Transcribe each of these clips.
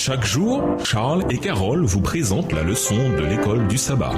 Chaque jour, Charles et Carole vous présentent la leçon de l'école du sabbat.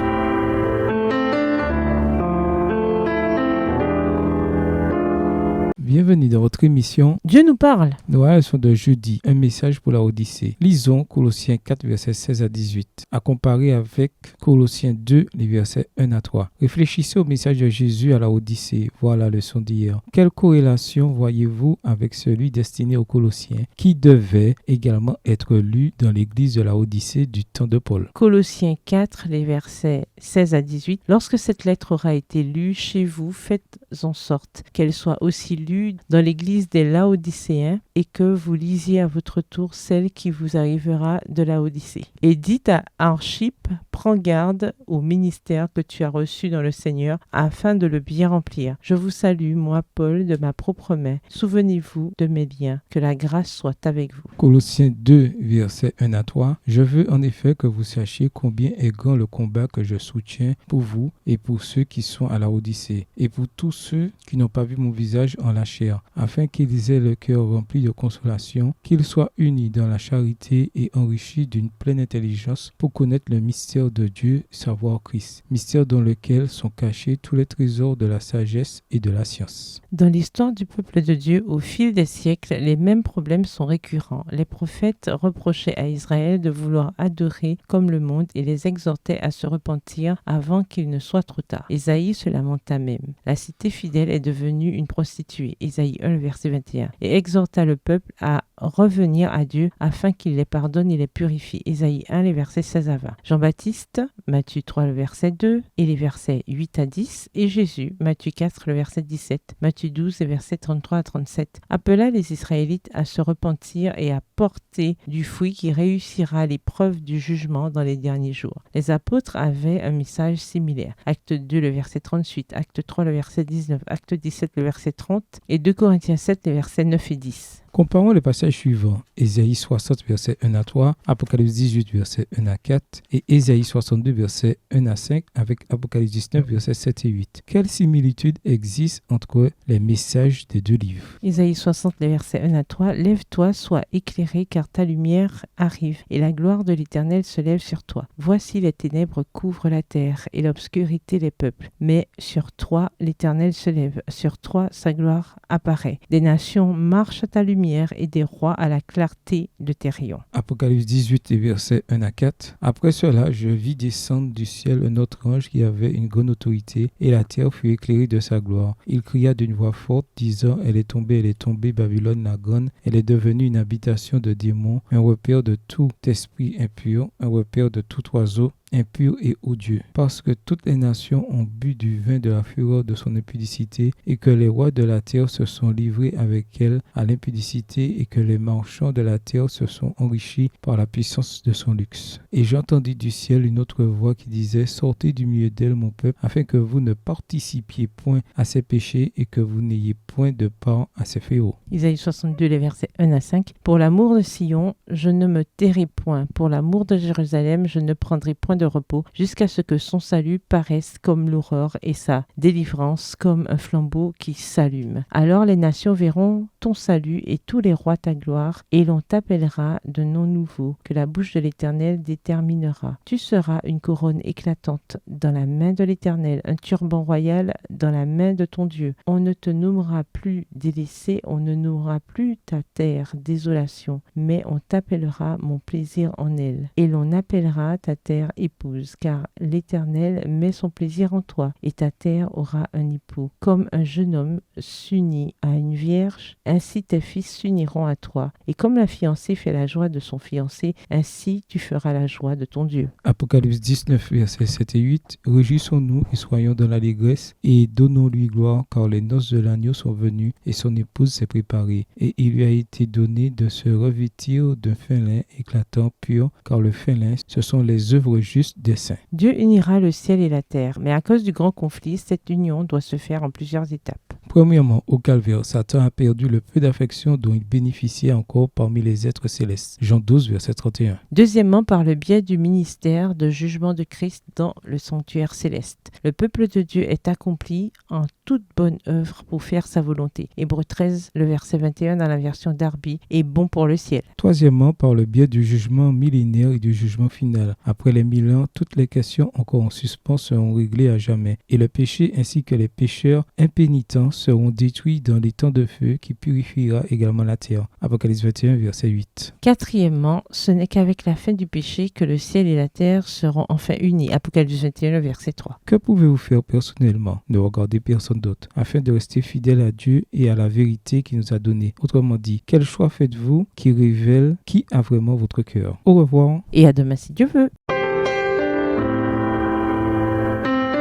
Bienvenue dans votre émission Dieu nous parle. Nous la leçon de jeudi, un message pour la Odyssée. Lisons Colossiens 4, versets 16 à 18, à comparer avec Colossiens 2, les versets 1 à 3. Réfléchissez au message de Jésus à la Odyssée, voilà la leçon d'hier. Quelle corrélation voyez-vous avec celui destiné aux Colossiens, qui devait également être lu dans l'église de la Odyssée du temps de Paul? Colossiens 4, les versets 16 à 18. Lorsque cette lettre aura été lue chez vous, faites en sorte qu'elle soit aussi lue dans l'église des Laodicéens et que vous lisiez à votre tour celle qui vous arrivera de Laodicée. Et dites à Archippe, prends garde au ministère que tu as reçu dans le Seigneur afin de le bien remplir. Je vous salue, moi Paul, de ma propre main. Souvenez-vous de mes liens. Que la grâce soit avec vous. Colossiens 2, versets 1 à 3. Je veux en effet que vous sachiez combien est grand le combat que je soutiens pour vous et pour ceux qui sont à la Odyssée et pour tous ceux qui n'ont pas vu mon visage en la chair, afin qu'ils aient le cœur rempli de consolation, qu'ils soient unis dans la charité et enrichis d'une pleine intelligence pour connaître le mystère de Dieu, savoir Christ, mystère dans lequel sont cachés tous les trésors de la sagesse et de la science. Dans l'histoire du peuple de Dieu, au fil des siècles, les mêmes problèmes sont récurrents. Les prophètes reprochaient à Israël de vouloir adorer comme le monde et les exhortaient à se repentir avant qu'il ne soit trop tard. Ésaïe se lamenta même. La cité fidèle est devenue une prostituée. Ésaïe 1, verset 21. Et exhorta le peuple à revenir à Dieu afin qu'il les pardonne et les purifie. Ésaïe 1, les versets 16 à 20. Jean-Baptiste, Matthieu 3, le verset 2 et les versets 8 à 10. Et Jésus, Matthieu 4, le verset 17. Matthieu 12, les versets 33 à 37. Appela les Israélites à se repentir et à porter du fruit qui réussira l'épreuve du jugement dans les derniers jours. Les apôtres avaient un message similaire. Acte 2, le verset 38. Acte 3, le verset 19. Acte 17, le verset 30. Et 2 Corinthiens 7, les versets 9 et 10. Comparons les passages suivants. Ésaïe 60, verset 1 à 3, Apocalypse 18, verset 1 à 4 et Ésaïe 62, verset 1 à 5 avec Apocalypse 19, verset 7 et 8. Quelle similitude existe entre les messages des deux livres? Ésaïe 60, les versets 1 à 3. Lève-toi, sois éclairé, car ta lumière arrive, et la gloire de l'Éternel se lève sur toi. Voici les ténèbres couvrent la terre, et l'obscurité les peuples. Mais sur toi, l'Éternel se lève, sur toi, sa gloire apparaît. Des nations marchent à ta lumière, et des rois à la clarté de tes rayons. Apocalypse 18, versets 1 à 4. Après cela, je vis descendre du ciel un autre ange qui avait une grande autorité, et la terre fut éclairée de sa gloire. Il cria d'une voix forte, disant, elle est tombée, Babylone la grande, elle est devenue une habitation de démons, un repère de tout esprit impur, un repère de tout oiseau impur et odieux, parce que toutes les nations ont bu du vin de la fureur de son impudicité, et que les rois de la terre se sont livrés avec elle à l'impudicité, et que les marchands de la terre se sont enrichis par la puissance de son luxe. Et j'entendis du ciel une autre voix qui disait, sortez du milieu d'elle, mon peuple, afin que vous ne participiez point à ses péchés, et que vous n'ayez point de part à ses fléaux. Isaïe 62, les versets 1 à 5. Pour l'amour de Sion, je ne me tairai point. Pour l'amour de Jérusalem, je ne prendrai point de repos, jusqu'à ce que son salut paraisse comme l'aurore et sa délivrance comme un flambeau qui s'allume. Alors les nations verront ton salut et tous les rois ta gloire, et l'on t'appellera de nom nouveau, que la bouche de l'Éternel déterminera. Tu seras une couronne éclatante dans la main de l'Éternel, un turban royal dans la main de ton Dieu. On ne te nommera plus délaissé, on ne nommera plus ta terre désolation, mais on t'appellera mon plaisir en elle, et l'on appellera ta terre épouse, car l'Éternel met son plaisir en toi, et ta terre aura un époux. Comme un jeune homme s'unit à une vierge, ainsi tes fils s'uniront à toi. Et comme la fiancée fait la joie de son fiancé, ainsi tu feras la joie de ton Dieu. Apocalypse 19, versets 7 et 8. Réjouissons-nous et soyons dans l'allégresse, et donnons-lui gloire, car les noces de l'agneau sont venues, et son épouse s'est préparée. Et il lui a été donné de se revêtir d'un fin lin éclatant, pur, car le fin lin, ce sont les œuvres justes juste des saints. Dieu unira le ciel et la terre, mais à cause du grand conflit, cette union doit se faire en plusieurs étapes. Premièrement, au calvaire, Satan a perdu le peu d'affection dont il bénéficiait encore parmi les êtres célestes. Jean 12, verset 31. Deuxièmement, par le biais du ministère de jugement de Christ dans le sanctuaire céleste. Le peuple de Dieu est accompli en toute bonne œuvre pour faire sa volonté. Hébreux 13, le verset 21 dans la version Darby, est bon pour le ciel. Troisièmement, par le biais du jugement millénaire et du jugement final. Après les 1000 ans, toutes les questions encore en suspens seront réglées à jamais, et le péché ainsi que les pécheurs impénitents seront détruits dans les temps de feu qui purifiera également la terre. Apocalypse 21, verset 8. Quatrièmement, ce n'est qu'avec la fin du péché que le ciel et la terre seront enfin unis. Apocalypse 21, verset 3. Que pouvez-vous faire personnellement? Ne regardez personne d'autre, afin de rester fidèle à Dieu et à la vérité qu'il nous a donnée. Autrement dit, quel choix faites-vous qui révèle qui a vraiment votre cœur? Au revoir. Et à demain si Dieu veut.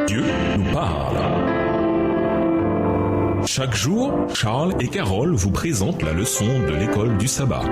Dieu nous parle. Chaque jour, Charles et Carole vous présentent la leçon de l'école du sabbat.